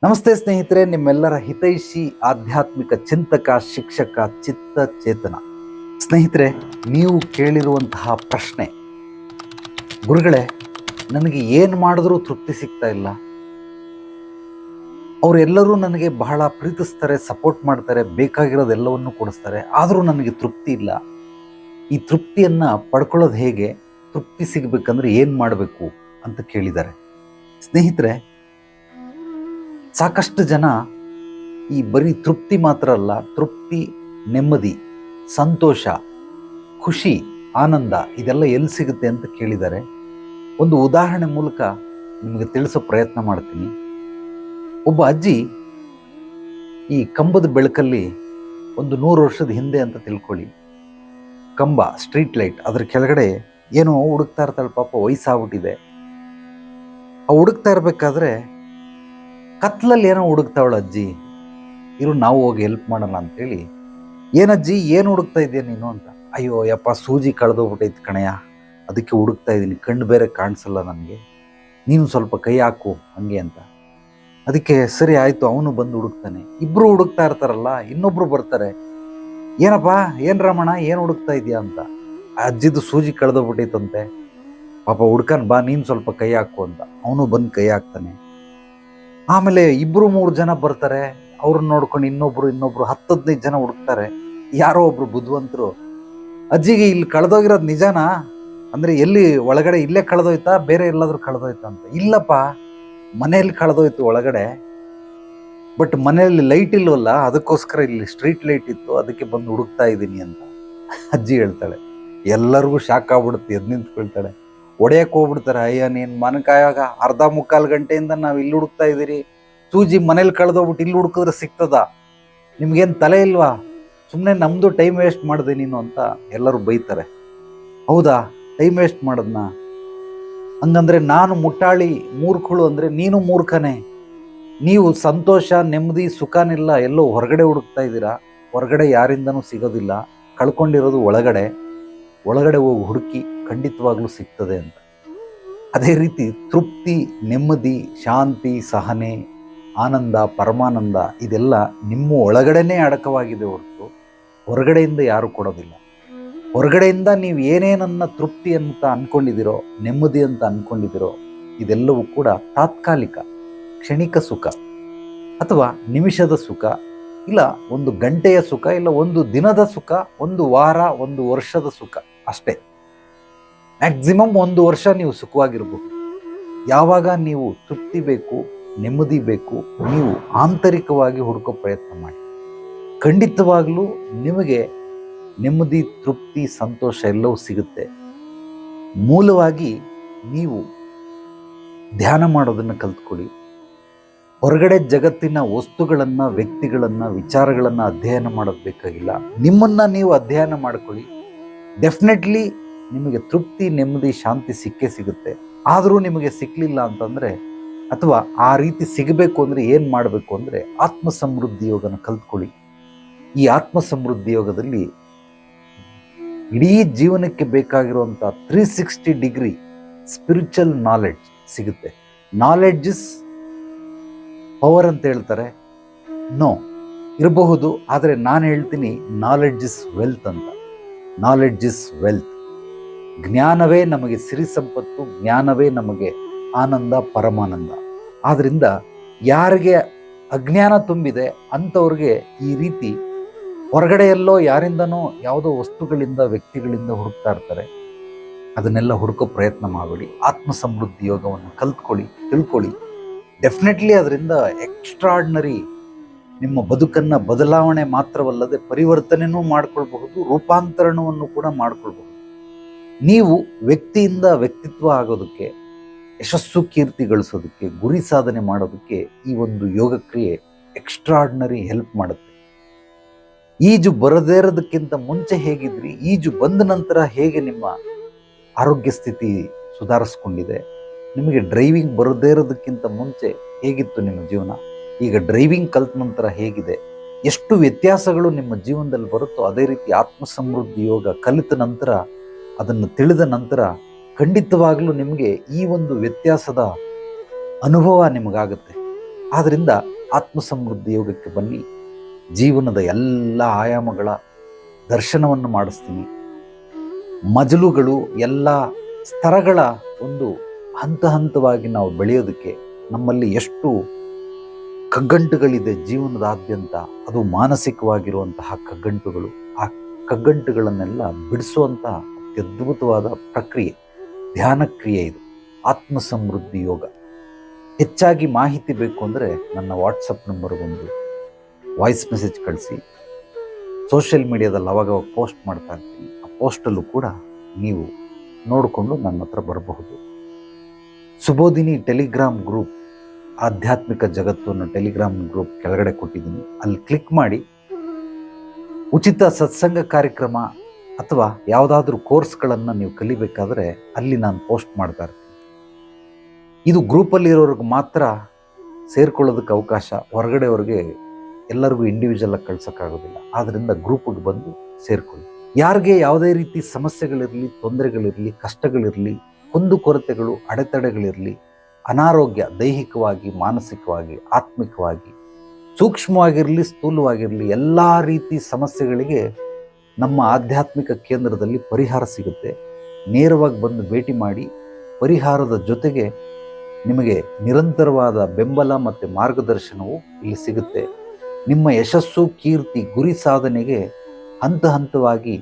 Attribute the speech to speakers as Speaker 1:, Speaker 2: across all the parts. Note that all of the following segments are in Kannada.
Speaker 1: ನಮಸ್ತೆ ಸ್ನೇಹಿತರೆ, ನಿಮ್ಮೆಲ್ಲರ ಹಿತೈಷಿ ಆಧ್ಯಾತ್ಮಿಕ ಚಿಂತಕ ಶಿಕ್ಷಕ ಚಿತ್ತ ಚೇತನ. ಸ್ನೇಹಿತರೆ, ನೀವು ಕೇಳಿರುವಂತಹ ಪ್ರಶ್ನೆ, ಗುರುಗಳೇ ನನಗೆ ಏನು ಮಾಡಿದ್ರೂ ತೃಪ್ತಿ ಸಿಗ್ತಾ ಇಲ್ಲ, ಅವರೆಲ್ಲರೂ ನನಗೆ ಬಹಳ ಪ್ರೀತಿಸ್ತಾರೆ, ಸಪೋರ್ಟ್ ಮಾಡ್ತಾರೆ, ಬೇಕಾಗಿರೋದೆಲ್ಲವನ್ನು ಕೊಡಿಸ್ತಾರೆ, ಆದರೂ ನನಗೆ ತೃಪ್ತಿ ಇಲ್ಲ. ಈ ತೃಪ್ತಿಯನ್ನು ಪಡ್ಕೊಳ್ಳೋದು ಹೇಗೆ, ತೃಪ್ತಿ ಸಿಗಬೇಕಂದ್ರೆ ಏನು ಮಾಡಬೇಕು ಅಂತ ಕೇಳಿದ್ದಾರೆ. ಸ್ನೇಹಿತರೆ, ಸಾಕಷ್ಟು ಜನ ಈ ಬರೀ ತೃಪ್ತಿ ಮಾತ್ರ ಅಲ್ಲ, ತೃಪ್ತಿ, ನೆಮ್ಮದಿ, ಸಂತೋಷ, ಖುಷಿ, ಆನಂದ ಇದೆಲ್ಲ ಎಲ್ಲಿ ಸಿಗುತ್ತೆ ಅಂತ ಕೇಳಿದ್ದಾರೆ. ಒಂದು ಉದಾಹರಣೆ ಮೂಲಕ ನಿಮಗೆ ತಿಳಿಸೋ ಪ್ರಯತ್ನ ಮಾಡ್ತೀನಿ. ಒಬ್ಬ ಅಜ್ಜಿ ಈ ಕಂಬದ ಬೆಳಕಲ್ಲಿ ಒಂದು 100 ವರ್ಷದ ಹಿಂದೆ ಅಂತ ತಿಳ್ಕೊಳ್ಳಿ, ಕಂಬ, ಸ್ಟ್ರೀಟ್ ಲೈಟ್, ಅದ್ರ ಕೆಳಗಡೆ ಏನೋ ಹುಡುಕ್ತಾ ಇರ್ತಾಳೆ. ಪಾಪ ವಯಸ್ಸಾಗ್ಬಿಟ್ಟಿದೆ. ಆ ಹುಡುಕ್ತಾ ಇರಬೇಕಾದ್ರೆ ಕತ್ಲಲ್ಲಿ ಏನೋ ಹುಡುಕ್ತಾವಳ ಅಜ್ಜಿ. ಇರು ನಾವು ಹೋಗಿ ಹೆಲ್ಪ್ ಮಾಡೋಣ ಅಂತೇಳಿ, ಏನಜ್ಜಿ ಏನು ಹುಡುಕ್ತಾ ಇದೆಯಾ ನೀನು ಅಂತ. ಅಯ್ಯೋ ಯಪ್ಪ, ಸೂಜಿ ಕಳೆದೋಗ್ಬಿಟ್ಟೈತೆ ಕಣಯ್ಯ, ಅದಕ್ಕೆ ಹುಡುಕ್ತಾ ಇದ್ದೀನಿ, ಕಣ್ಣು ಬೇರೆ ಕಾಣಿಸಲ್ಲ ನನಗೆ, ನೀನು ಸ್ವಲ್ಪ ಕೈ ಹಾಕು ಹಂಗೆ ಅಂತ. ಅದಕ್ಕೆ ಸರಿ ಆಯಿತು, ಅವನು ಬಂದು ಹುಡುಕ್ತಾನೆ. ಇಬ್ಬರು ಹುಡುಕ್ತಾ ಇರ್ತಾರಲ್ಲ, ಇನ್ನೊಬ್ರು ಬರ್ತಾರೆ. ಏನಪ್ಪ, ಏನು ರಮಣ, ಏನು ಹುಡುಕ್ತಾ ಇದೆಯಾ ಅಂತ. ಆ ಅಜ್ಜಿದು ಸೂಜಿ ಕಳೆದೋಗ್ಬಿಟ್ಟೈತಂತೆ. ಪಾಪ ಹುಡ್ಕನ್ ಬಾ, ನೀನು ಸ್ವಲ್ಪ ಕೈ ಹಾಕು ಅಂತ. ಅವನು ಬಂದು ಕೈ ಹಾಕ್ತಾನೆ. ಆಮೇಲೆ 2-3 ಜನ ಬರ್ತಾರೆ. ಅವ್ರನ್ನ ನೋಡ್ಕೊಂಡು ಇನ್ನೊಬ್ರು 10-15 ಜನ ಹುಡುಕ್ತಾರೆ. ಯಾರೋ ಒಬ್ರು ಬುದ್ಧಿವಂತರು, ಅಜ್ಜಿಗೆ ಇಲ್ಲಿ ಕಳೆದೋಗಿರೋದು ನಿಜಾನಾ ಅಂದ್ರೆ, ಎಲ್ಲಿ ಒಳಗಡೆ ಇಲ್ಲೇ ಕಳೆದೋಯ್ತಾ, ಬೇರೆ ಎಲ್ಲಾದ್ರೂ ಕಳೆದೋಯ್ತಾ ಅಂತ. ಇಲ್ಲಪ್ಪ, ಮನೆಯಲ್ಲಿ ಕಳೆದೋಯ್ತು ಒಳಗಡೆ, ಬಟ್ ಮನೆಯಲ್ಲಿ ಲೈಟ್ ಇಲ್ವಲ್ಲ, ಅದಕ್ಕೋಸ್ಕರ ಇಲ್ಲಿ ಸ್ಟ್ರೀಟ್ ಲೈಟ್ ಇತ್ತು, ಅದಕ್ಕೆ ಬಂದು ಹುಡುಕ್ತಾ ಇದ್ದೀನಿ ಅಂತ ಅಜ್ಜಿ ಹೇಳ್ತಾಳೆ. ಎಲ್ಲರಿಗೂ ಶಾಕ್ ಆಗ್ಬಿಡುತ್ತೆ, ಎದ್ದು ನಿಂತ್ಕೊಳ್ತಾಳೆ, ಒಡೆಯಕ್ಕೆ ಹೋಗ್ಬಿಡ್ತಾರೆ. ಅಯ್ಯ ನೀನು ಮನಕಾಯಾಗ 1/2-3 ಗಂಟೆಯಿಂದ ನಾವು ಇಲ್ಲಿ ಹುಡುಕ್ತಾ ಇದ್ದೀರಿ, ಸೂಜಿ ಮನೇಲಿ ಕಳೆದೋಗ್ಬಿಟ್ಟು ಇಲ್ಲಿ ಹುಡುಕಿದ್ರೆ ಸಿಗ್ತದ, ನಿಮ್ಗೇನು ತಲೆ ಇಲ್ವಾ, ಸುಮ್ಮನೆ ನಮ್ಮದು ಟೈಮ್ ವೇಸ್ಟ್ ಮಾಡಿದೆ ನೀನು ಅಂತ ಎಲ್ಲರೂ ಬೈತಾರೆ. ಹೌದಾ, ಟೈಮ್ ವೇಸ್ಟ್ ಮಾಡೋದನ್ನ, ಹಂಗಂದ್ರೆ ನಾನು ಮುಟ್ಟಾಳಿ ಮೂರ್ಖಳು ಅಂದರೆ ನೀನು ಮೂರ್ಖನೇ. ನೀವು ಸಂತೋಷ, ನೆಮ್ಮದಿ, ಸುಖನೆಲ್ಲ ಎಲ್ಲೋ ಹೊರಗಡೆ ಹುಡುಕ್ತಾ ಇದ್ದೀರಾ, ಹೊರಗಡೆ ಯಾರಿಂದನೂ ಸಿಗೋದಿಲ್ಲ, ಕಳ್ಕೊಂಡಿರೋದು ಒಳಗಡೆ ಹೋಗಿ ಹುಡುಕಿ ಖಂಡಿತವಾಗ್ಲೂ ಸಿಗ್ತದೆ ಅಂತ. ಅದೇ ರೀತಿ ತೃಪ್ತಿ, ನೆಮ್ಮದಿ, ಶಾಂತಿ, ಸಹನೆ, ಆನಂದ, ಪರಮಾನಂದ ಇದೆಲ್ಲ ನಿಮ್ಮ ಒಳಗಡೆನೇ ಅಡಕವಾಗಿದೆ ಹೊರತು ಹೊರಗಡೆಯಿಂದ ಯಾರು ಕೊಡೋದಿಲ್ಲ. ಹೊರಗಡೆಯಿಂದ ನೀವು ಏನೇನನ್ನ ತೃಪ್ತಿ ಅಂತ ಅನ್ಕೊಂಡಿದ್ದೀರೋ, ನೆಮ್ಮದಿ ಅಂತ ಅನ್ಕೊಂಡಿದ್ದೀರೋ, ಇದೆಲ್ಲವೂ ಕೂಡ ತಾತ್ಕಾಲಿಕ, ಕ್ಷಣಿಕ ಸುಖ, ಅಥವಾ ನಿಮಿಷದ ಸುಖ, ಇಲ್ಲ 1 ಗಂಟೆಯ ಸುಖ, ಇಲ್ಲ 1 ದಿನದ ಸುಖ, 1 ವಾರ, 1 ವರ್ಷದ ಸುಖ ಅಷ್ಟೇ. ಮ್ಯಾಕ್ಸಿಮಮ್ 1 ವರ್ಷ ನೀವು ಸುಖವಾಗಿರ್ಬೋದು. ಯಾವಾಗ ನೀವು ತೃಪ್ತಿ ಬೇಕು, ನೆಮ್ಮದಿ ಬೇಕು, ನೀವು ಆಂತರಿಕವಾಗಿ ಹುಡುಕೋ ಪ್ರಯತ್ನ ಮಾಡಿ, ಖಂಡಿತವಾಗ್ಲೂ ನಿಮಗೆ ನೆಮ್ಮದಿ, ತೃಪ್ತಿ, ಸಂತೋಷ ಎಲ್ಲವೂ ಸಿಗುತ್ತೆ. ಮೂಲವಾಗಿ ನೀವು ಧ್ಯಾನ ಮಾಡೋದನ್ನು ಕಲ್ತ್ಕೊಳ್ಳಿ. ಹೊರಗಡೆ ಜಗತ್ತಿನ ವಸ್ತುಗಳನ್ನು, ವ್ಯಕ್ತಿಗಳನ್ನು, ವಿಚಾರಗಳನ್ನು ಅಧ್ಯಯನ ಮಾಡೋದು ಬೇಕಾಗಿಲ್ಲ. ನಿಮ್ಮನ್ನು ನೀವು ಅಧ್ಯಯನ ಮಾಡ್ಕೊಳ್ಳಿ. ಡೆಫಿನೆಟ್ಲಿ ನಿಮಗೆ ತೃಪ್ತಿ, ನೆಮ್ಮದಿ, ಶಾಂತಿ ಸಿಕ್ಕೇ ಸಿಗುತ್ತೆ. ಆದರೂ ನಿಮಗೆ ಸಿಕ್ಕಲಿಲ್ಲ ಅಂತಂದರೆ, ಅಥವಾ ಆ ರೀತಿ ಸಿಗಬೇಕು ಅಂದರೆ ಏನು ಮಾಡಬೇಕು ಅಂದರೆ, ಆತ್ಮ ಸಮೃದ್ಧಿ ಯೋಗನ ಕಲ್ತ್ಕೊಳ್ಳಿ. ಈ ಆತ್ಮ ಸಮೃದ್ಧಿ ಯೋಗದಲ್ಲಿ ಇಡೀ ಜೀವನಕ್ಕೆ ಬೇಕಾಗಿರುವಂಥ 360 ಡಿಗ್ರಿ ಸ್ಪಿರಿಚುವಲ್ ನಾಲೆಡ್ಜ್ ಸಿಗುತ್ತೆ. ನಾಲೆಡ್ಜ್ ಇಸ್ ಪವರ್ ಅಂತ ಹೇಳ್ತಾರೆ. ನೋ, ಇರಬಹುದು, ಆದರೆ ನಾನು ಹೇಳ್ತೀನಿ ನಾಲೆಡ್ಜ್ ಇಸ್ ವೆಲ್ತ್ ಅಂತ. Knowledge is wealth. ಜ್ಞಾನವೇ ನಮಗೆ ಸಿರಿ ಸಂಪತ್ತು, ಜ್ಞಾನವೇ ನಮಗೆ ಆನಂದ, ಪರಮಾನಂದ. ಆದ್ದರಿಂದ ಯಾರಿಗೆ ಅಜ್ಞಾನ ತುಂಬಿದೆ ಅಂಥವ್ರಿಗೆ ಈ ರೀತಿ ಹೊರಗಡೆಯಲ್ಲೋ ಯಾರಿಂದನೋ ಯಾವುದೋ ವಸ್ತುಗಳಿಂದ, ವ್ಯಕ್ತಿಗಳಿಂದ ಹುಡುಕ್ತಾ ಇರ್ತಾರೆ. ಅದನ್ನೆಲ್ಲ ಹುಡುಕೋ ಪ್ರಯತ್ನ ಮಾಡಬೇಡಿ. ಆತ್ಮ ಸಮೃದ್ಧಿ ಯೋಗವನ್ನು ಕಲ್ತ್ಕೊಳ್ಳಿ, ತಿಳ್ಕೊಳ್ಳಿ. ಡೆಫಿನೆಟ್ಲಿ ಅದರಿಂದ ಎಕ್ಸ್ಟ್ರಾರ್ಡಿನರಿ ನಿಮ್ಮ ಬದುಕನ್ನು ಬದಲಾವಣೆ ಮಾತ್ರವಲ್ಲದೆ ಪರಿವರ್ತನೆಯೂ ಮಾಡ್ಕೊಳ್ಬಹುದು, ರೂಪಾಂತರಣವನ್ನು ಕೂಡ ಮಾಡ್ಕೊಳ್ಬಹುದು. ನೀವು ವ್ಯಕ್ತಿಯಿಂದ ವ್ಯಕ್ತಿತ್ವ ಆಗೋದಕ್ಕೆ, ಯಶಸ್ಸು, ಕೀರ್ತಿ ಗಳಿಸೋದಕ್ಕೆ, ಗುರಿ ಸಾಧನೆ ಮಾಡೋದಕ್ಕೆ ಈ ಒಂದು ಯೋಗ ಕ್ರಿಯೆ ಎಕ್ಸ್ಟ್ರಾರ್ಡಿನರಿ ಹೆಲ್ಪ್ ಮಾಡುತ್ತೆ. ಈಜು ಬರದೇ ಇರೋದಕ್ಕಿಂತ ಮುಂಚೆ ಹೇಗಿದ್ರಿ, ಈಜು ಬಂದ ನಂತರ ಹೇಗೆ ನಿಮ್ಮ ಆರೋಗ್ಯ ಸ್ಥಿತಿ ಸುಧಾರಿಸ್ಕೊಂಡಿದೆ, ನಿಮಗೆ ಡ್ರೈವಿಂಗ್ ಬರದೇ ಇರೋದಕ್ಕಿಂತ ಮುಂಚೆ ಹೇಗಿತ್ತು ನಿಮ್ಮ ಜೀವನ, ಈಗ ಡ್ರೈವಿಂಗ್ ಕಲ್ತ ನಂತರ ಹೇಗಿದೆ, ಎಷ್ಟು ವ್ಯತ್ಯಾಸಗಳು ನಿಮ್ಮ ಜೀವನದಲ್ಲಿ ಬರುತ್ತೋ, ಅದೇ ರೀತಿ ಆತ್ಮ ಸಮೃದ್ಧಿ ಯೋಗ ಕಲಿತ ನಂತರ, ಅದನ್ನು ತಿಳಿದ ನಂತರ ಖಂಡಿತವಾಗ್ಲೂ ನಿಮಗೆ ಈ ಒಂದು ವ್ಯತ್ಯಾಸದ ಅನುಭವ ನಿಮಗಾಗುತ್ತೆ. ಆದ್ದರಿಂದ ಆತ್ಮ ಸಮೃದ್ಧಿ ಯೋಗಕ್ಕೆ ಬನ್ನಿ. ಜೀವನದ ಎಲ್ಲ ಆಯಾಮಗಳ ದರ್ಶನವನ್ನು ಮಾಡಿಸ್ತೀನಿ. ಮಜಲುಗಳು ಎಲ್ಲ ಸ್ತರಗಳ ಒಂದು ಹಂತ ಹಂತವಾಗಿ ನಾವು ಬೆಳೆಯೋದಕ್ಕೆ ನಮ್ಮಲ್ಲಿ ಎಷ್ಟು ಕಗ್ಗಂಟುಗಳಿದೆ ಜೀವನದಾದ್ಯಂತ, ಅದು ಮಾನಸಿಕವಾಗಿರುವಂತಹ ಕಗ್ಗಂಟುಗಳು, ಆ ಕಗ್ಗಂಟುಗಳನ್ನೆಲ್ಲ ಬಿಡಿಸುವಂತಹ ಅತ್ಯದ್ಭುತವಾದ ಪ್ರಕ್ರಿಯೆ, ಧ್ಯಾನ ಕ್ರಿಯೆ ಇದು ಆತ್ಮ ಸಮೃದ್ಧಿ ಯೋಗ. ಹೆಚ್ಚಾಗಿ ಮಾಹಿತಿ ಬೇಕು ಅಂದರೆ ನನ್ನ ವಾಟ್ಸಪ್ ನಂಬರ್ಗೊಂದು ವಾಯ್ಸ್ ಮೆಸೇಜ್ ಕಳಿಸಿ. ಸೋಷಿಯಲ್ ಮೀಡಿಯಾದಲ್ಲಿ ಅವಾಗ ಪೋಸ್ಟ್ ಮಾಡ್ತಾ ಇರ್ತೀನಿ. ಆ ಪೋಸ್ಟಲ್ಲೂ ಕೂಡ ನೀವು ನೋಡಿಕೊಂಡು ನನ್ನ ಹತ್ರ ಬರಬಹುದು. ಸುಬೋಧಿನಿ ಟೆಲಿಗ್ರಾಮ್ ಗ್ರೂಪ್, ಆಧ್ಯಾತ್ಮಿಕ ಜಗತ್ತು ಅನ್ನೋ ಟೆಲಿಗ್ರಾಮ್ ಗ್ರೂಪ್ ಕೆಳಗಡೆ ಕೊಟ್ಟಿದ್ದೀನಿ. ಅಲ್ಲಿ ಕ್ಲಿಕ್ ಮಾಡಿ ಉಚಿತ ಸತ್ಸಂಗ ಕಾರ್ಯಕ್ರಮ ಅಥವಾ ಯಾವುದಾದ್ರೂ ಕೋರ್ಸ್ಗಳನ್ನು ನೀವು ಕಲಿಬೇಕಾದ್ರೆ ಅಲ್ಲಿ ನಾನು ಪೋಸ್ಟ್ ಮಾಡ್ತಾ ಇರ್ತೀನಿ. ಇದು ಗ್ರೂಪಲ್ಲಿರೋರ್ಗೆ ಮಾತ್ರ ಸೇರ್ಕೊಳ್ಳೋದಕ್ಕೆ ಅವಕಾಶ, ಹೊರಗಡೆಯವ್ರಿಗೆ ಎಲ್ಲರಿಗೂ ಇಂಡಿವಿಜುವಲ್ ಆಗಿ ಕಳ್ಸೋಕ್ಕಾಗೋದಿಲ್ಲ. ಆದ್ದರಿಂದ ಗ್ರೂಪಿಗೆ ಬಂದು ಸೇರ್ಕೊಳ್ಳಿ. ಯಾರಿಗೆ ಯಾವುದೇ ರೀತಿ ಸಮಸ್ಯೆಗಳಿರಲಿ, ತೊಂದರೆಗಳಿರಲಿ, ಕಷ್ಟಗಳಿರಲಿ, ಕುಂದುಕೊರತೆಗಳು, ಅಡೆತಡೆಗಳಿರಲಿ, ಅನಾರೋಗ್ಯ ದೈಹಿಕವಾಗಿ, ಮಾನಸಿಕವಾಗಿ, ಆತ್ಮಿಕವಾಗಿ, ಸೂಕ್ಷ್ಮವಾಗಿರಲಿ, ಸ್ಥೂಲವಾಗಿರಲಿ, ಎಲ್ಲ ರೀತಿ ಸಮಸ್ಯೆಗಳಿಗೆ ನಮ್ಮ ಆಧ್ಯಾತ್ಮಿಕ ಕೇಂದ್ರದಲ್ಲಿ ಪರಿಹಾರ ಸಿಗುತ್ತೆ. ನೇರವಾಗಿ ಬಂದು ಭೇಟಿ ಮಾಡಿ. ಪರಿಹಾರದ ಜೊತೆಗೆ ನಿಮಗೆ ನಿರಂತರವಾದ ಬೆಂಬಲ ಮತ್ತು ಮಾರ್ಗದರ್ಶನವು ಇಲ್ಲಿ ಸಿಗುತ್ತೆ. ನಿಮ್ಮ ಯಶಸ್ಸು, ಕೀರ್ತಿ, ಗುರಿ ಸಾಧನೆಗೆ ಹಂತ ಹಂತವಾಗಿ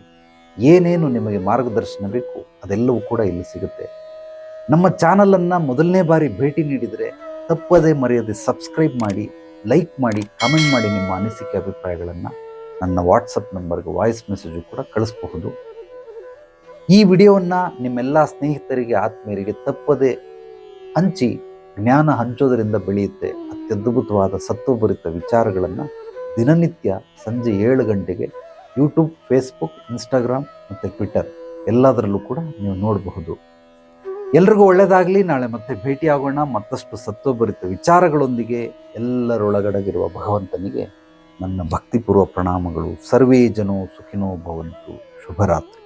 Speaker 1: ಏನೇನು ನಿಮಗೆ ಮಾರ್ಗದರ್ಶನ ಬೇಕು ಅದೆಲ್ಲವೂ ಕೂಡ ಇಲ್ಲಿ ಸಿಗುತ್ತೆ. ನಮ್ಮ ಚಾನಲನ್ನು ಮೊದಲನೇ ಬಾರಿ ಭೇಟಿ ನೀಡಿದರೆ ತಪ್ಪದೇ ಮರೆಯದೆ ಸಬ್ಸ್ಕ್ರೈಬ್ ಮಾಡಿ, ಲೈಕ್ ಮಾಡಿ, ಕಾಮೆಂಟ್ ಮಾಡಿ. ನಿಮ್ಮ ಅನಿಸಿಕೆ ಅಭಿಪ್ರಾಯಗಳನ್ನು ನನ್ನ ವಾಟ್ಸಪ್ ನಂಬರ್ಗೆ ವಾಯ್ಸ್ ಮೆಸೇಜು ಕೂಡ ಕಳಿಸಬಹುದು. ಈ ವಿಡಿಯೋವನ್ನು ನಿಮ್ಮೆಲ್ಲ ಸ್ನೇಹಿತರಿಗೆ, ಆತ್ಮೀಯರಿಗೆ ತಪ್ಪದೇ ಹಂಚಿ. ಜ್ಞಾನ ಹಂಚೋದರಿಂದ ಬೆಳೆಯುತ್ತೆ. ಅತ್ಯದ್ಭುತವಾದ ಸತ್ವಭರಿತ ವಿಚಾರಗಳನ್ನು ದಿನನಿತ್ಯ ಸಂಜೆ 7 ಗಂಟೆಗೆ ಯೂಟ್ಯೂಬ್, ಫೇಸ್ಬುಕ್, ಇನ್ಸ್ಟಾಗ್ರಾಮ್ ಮತ್ತು ಟ್ವಿಟರ್ ಎಲ್ಲದರಲ್ಲೂ ಕೂಡ ನೀವು ನೋಡಬಹುದು. ಎಲ್ರಿಗೂ ಒಳ್ಳೆಯದಾಗಲಿ. ನಾಳೆ ಮತ್ತೆ ಭೇಟಿಯಾಗೋಣ ಮತ್ತಷ್ಟು ಸತ್ವಭರಿತ ವಿಚಾರಗಳೊಂದಿಗೆ. ಎಲ್ಲರೊಳಗಡಗಿರುವ ಭಗವಂತನಿಗೆ ನನ್ನ ಭಕ್ತಿಪೂರ್ವ ಪ್ರಣಾಮಗಳು. ಸರ್ವೇ ಜನೋ ಸುಖಿನೋ ಭವಂತು. ಶುಭರಾತ್ರಿ.